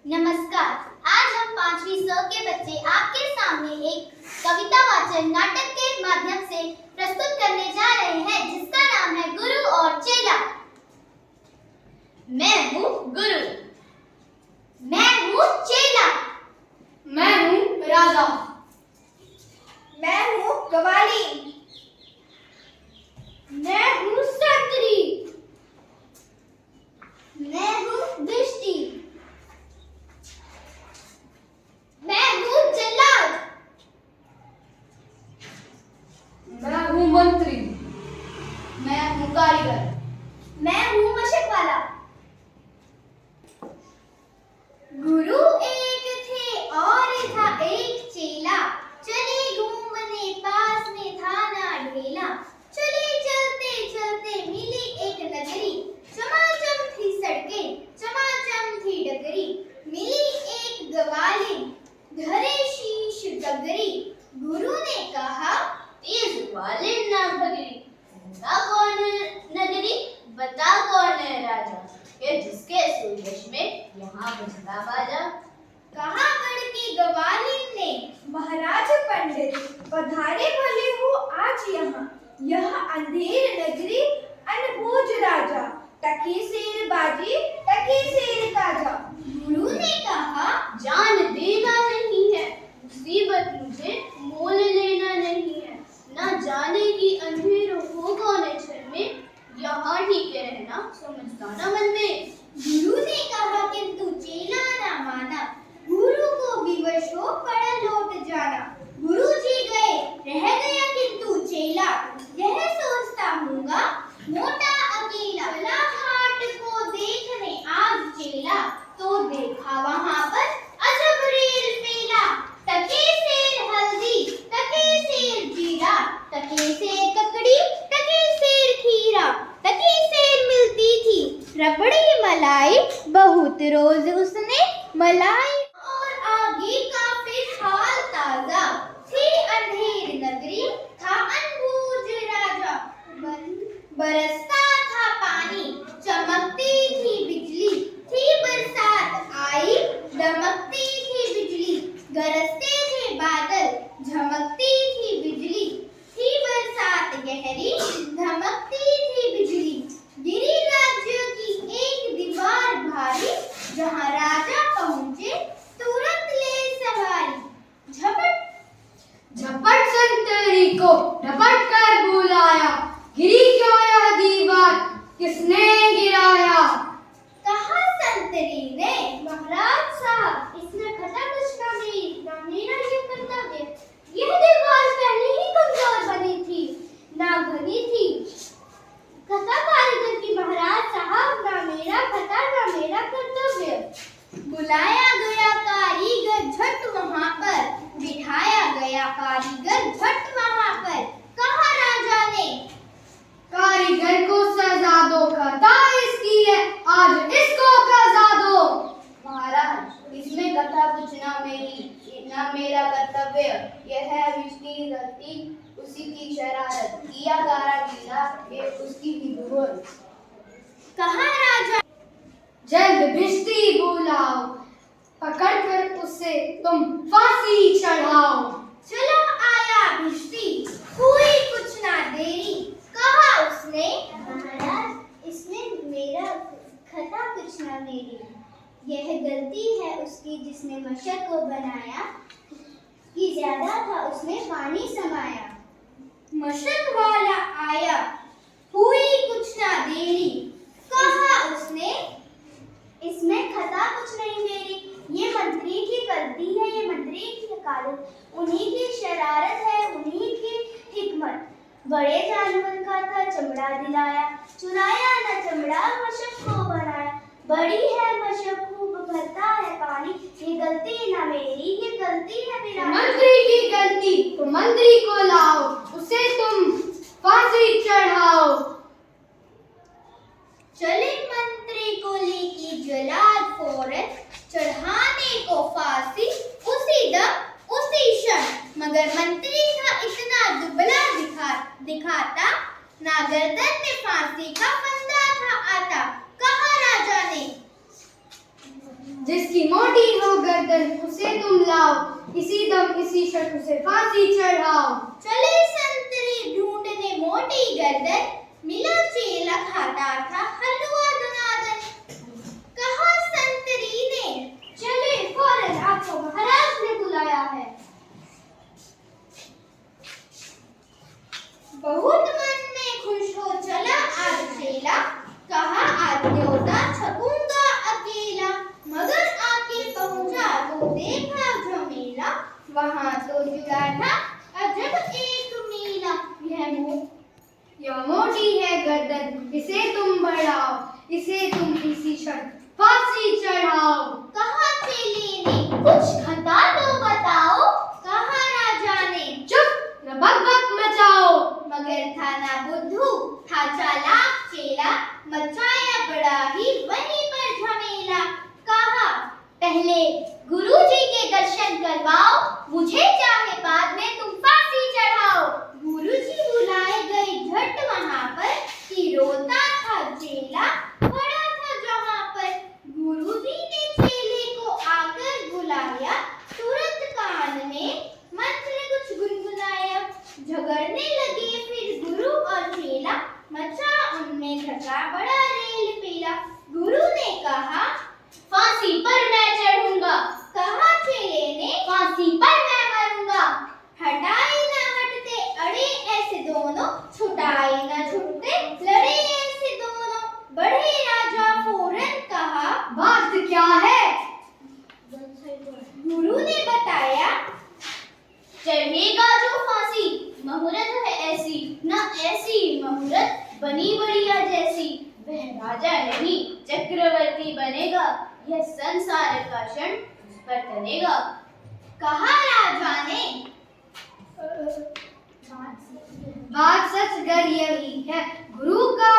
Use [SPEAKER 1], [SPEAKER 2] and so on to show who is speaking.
[SPEAKER 1] नमस्कार। आज हम 5वीं स के बच्चे आपके सामने एक कविता वाचन नाटक के माध्यम से प्रस्तुत करने जा रहे हैं, जिसका नाम है गुरु और चेला। मैं हूँ गुरु, मैं हूँ चेला,
[SPEAKER 2] मैं हूँ राजा,
[SPEAKER 3] मैं हूँ कवाली,
[SPEAKER 1] मैं हूँ संतरी, मैं हूँ दृष्टि, मैं हूँ जल्लाद,
[SPEAKER 2] मैं हूँ मंत्री,
[SPEAKER 3] मैं हूँ कारीगर,
[SPEAKER 1] मैं हूँ मशक वाला। गुरु एक थे और था एक चेला, चले घूमने पास में था ना ढेला। चले चलते चलते मिली एक नगरी, चमाचम थी सड़कें, चमाचम थी डगरी। मिली एक ग्वालिन, धरे शीश डगरी। गुरु ने कहा, तेज ग्वालिन ना भगरी, बता कौन नगरी, बता कौन है राजा, ये जिसके सूरज में यहाँ बजता बाजा। कहा गढ़ की ग्वालिन ने,
[SPEAKER 3] महाराज पंडित पधारे भले हो आज यहाँ। यह अंधेर नगरी अनबूझ राजा, टकी शेर बाजी टकी शेर ताजा।
[SPEAKER 1] गुरु ने कहा, जान देना नहीं है, मुसीबत मुझे मोल लेना नहीं है। ना जाने की अंधेर हो कौन छल में, यहाँ ठीक है रहना समझता ना मन में। गुरु ने कहा किंतु चेला ना माना, गुरु को विवश हो पड़ा लौट जाना। गुरु जी गए रह गया किंतु चेला, यह सोचता होगा मोटा अकेला। चला घाट को देखने आज चेला, तो देखा वहां पर अजब रेल पेला। टके सेर हल्दी टके सेर जीरा, टके सेर ककड़ी टके सेर खीरा। टके सेर मिलती थी रबड़ी मलाई, बहुत रोज उसने मलाई। और आगे का फिर हाल ताजा, थी अंधेर नगरी था अनबूझ राजा। बरसता था पानी चमकती थी बिजली, थी बरसात आई दमकती थी बिजली। गरजते थे बादल झमकती थी बिजली, थी बरसात गहरी धमकती थी बिजली। गिरी राज्य की एक दीवार भारी, जहाँ राजा पहुँचे तुरंत ले सवारी। झपट
[SPEAKER 2] झपट संतरी को झपट कर बुलाया, गिरी क्यों यह दीवार किसने गिराया।
[SPEAKER 1] कहा संतरी ने, महाराज साहब इसमें खटा कुछ ना मेरा ये कर्तव्य। यह दीवार पहले ही कमजोर बनी थी, ना घनी थी। खता कारीगर की महाराज साहब, ना मेरा खता ना मेरा कर्तव्य। बुलाया गया कारीगर झट वहां पर, बिठाया गया कारीगर झट वहां पर। कहा राजा ने,
[SPEAKER 2] कारीगर को सजा दो, कथा इसकी है आज इसको सजा दो।
[SPEAKER 3] महाराज इसमें कथा कुछ ना मेरा कर्तव्य, यह है विष्णु धरती उसी की शरारत, किया गारा गीला ये उसकी ही भूल।
[SPEAKER 1] कहा राजा,
[SPEAKER 2] जल्द भिष्टी बुलाओ, पकड़ कर उसे तुम फांसी चढ़ाओ।
[SPEAKER 1] चला आया भिष्टी, हुई कुछ ना देरी। कहा उसने, महाराज इसमें मेरा खता कुछ ना मेरी, यह गलती है उसकी जिसने मशक को बनाया, कि ज्यादा था उसमें पानी समाया। मशक वाला आया, हुई कुछ ना देरी। कहा उसने, इसमें खता कुछ नहीं मेरी, ये मंत्री की गलती है, ये मंत्री की हकारत, उन्हीं की शरारत है, उन्हीं की हिकमत। बड़े जानवर का था चमड़ा दिलाया, चुराया न चमड़ा मशक को बनाया। बड़ी है मशक खूब भरता है पानी, ये गलती ना मेरी, ये गलती है मेरा।
[SPEAKER 2] मंत्री की गलती तो मंत्री को लाओ, उसे तुम फांसी चढ़ाओ।
[SPEAKER 1] चले मंत्री को लेके जलाद फौरन, चढ़ाने को फांसी उसी दम उसी क्षण। मगर मंत्री था इतना दुबला दिखाता, ना गर्दन में फांसी का फंदा था आता। कहा राजा ने,
[SPEAKER 2] जिसकी मोटी हो गर्दन उसे तुम लाओ, इसी दम इसी शर्त उसे फांसी चढ़ाओ।
[SPEAKER 1] चले संतरी ढूंढने मोटी गर्दन, मिला चेला खाता था हलवा दनादन। कहा संतरी ने,
[SPEAKER 2] चले फौरन, आपको महाराज ने बुलाया है।
[SPEAKER 1] बहुत मन में खुश हो चला आज चेला, कहा आज न्योता छपूंगा अकेला। मगर आके पहुंचा तो देखा झमेला, वहां तो जुड़ा था अजब एक मेला।
[SPEAKER 2] यह मोटी है गर्दन इसे तुम बढ़ाओ, इसे तुम इसी शर्त फांसी चढ़ाओ।
[SPEAKER 1] कहा चेले ने, कुछ घटा तो बताओ। कहा राजा ने,
[SPEAKER 2] चुप न बक बक मचाओ।
[SPEAKER 1] मगर था ना बुद्धू था चालाक चेला, मचाया बड़ा ही वहीं पर झमेला। कहा पहले गुरुजी के दर्शन करवाओ, मुझे चाहे बाद में तुम फांसी चढ़ाओ। गुरुजी बुलाए गए झट वहां पर, कि रोता था चेला पड़ा था जहां पर। गुरुजी ने चेले को आकर बुलाया, तुरंत कान में मंत्र कुछ गुनगुनाया। झगड़ने लगे फिर गुरु और चेला, मचा उनमें झगड़ा बड़ा रेल पेला। गुरु ने कहा फांसी पर मैं चढ़ूंगा, कहा चेले ने फांसी पर मैं मरूंगा। हटाए न हटते अड़े ऐसे दोनों, छुटाए न छुटते लड़े ऐसे दोनों। बढ़े राजा फौरन कहा
[SPEAKER 2] बात क्या है?
[SPEAKER 1] गुरु ने बताया, चढ़ेगा जो फांसी मुहूर्त है ऐसी, न ऐसी मुहूर्त बनी बढ़िया जैसी। वह राजा नहीं चक्रवर्ती बनेगा, यह संसार का क्षण पर तनेगा। कहा राजा ने,
[SPEAKER 2] बात सच गर यही है, गुरु का